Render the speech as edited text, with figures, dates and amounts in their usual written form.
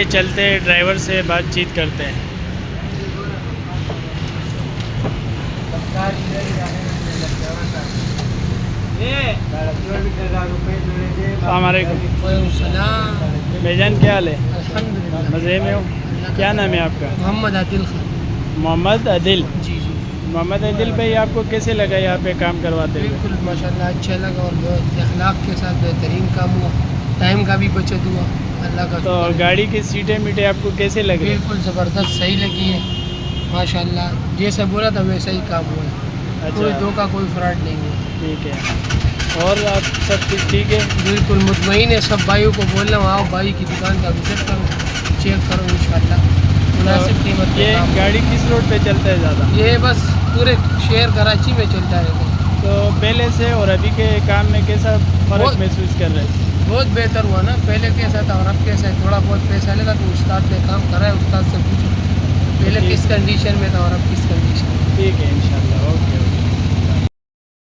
आइए चलते ड्राइवर से बातचीत करते हैं। भाईजान क्या हाल है? मज़े में हो? क्या नाम है आपका? मोहम्मद आदिल खान। मोहम्मद आदिल। जी जी। मोहम्मद आदिल भाई, आपको कैसे लगा यहाँ पे काम करवाते हुए? बिल्कुल माशाल्लाह अच्छा लगा और बहुत अखलाक के साथ बेहतरीन काम हुआ, टाइम का भी बचत हुआ, अल्लाह का। तो गाड़ी की सीटें मीटें आपको कैसे लगी? बिल्कुल ज़बरदस्त सही लगी है माशाल्लाह, जैसा बोला था वैसा ही काम हुआ है। अच्छा, कोई धोखा कोई फ्रॉड नहीं हुआ। ठीक है। और आप सब कुछ ठीक है? बिल्कुल मुतमईन है। सब भाइयों को बोल रहा हूँ आओ भाई की दुकान का विजिट करो, चेक करो इंशाल्लाह मुनासिब कीमत ये पे काम। गाड़ी किस रोड पे चलता है ज़्यादा? ये बस पूरे शहर कराची में चलता है। तो पहले से और अभी के काम में कैसा फ़र्क महसूस कर रहे हैं? बहुत बेहतर हुआ ना, पहले कैसा था और अब कैसा है। थोड़ा बहुत पैसा लगा तो उस्ताद ने काम करा है, उस्ताद से पूछो पहले किस कंडीशन में था और अब किस कंडीशन में। ठीक है इंशाल्लाह। ओके।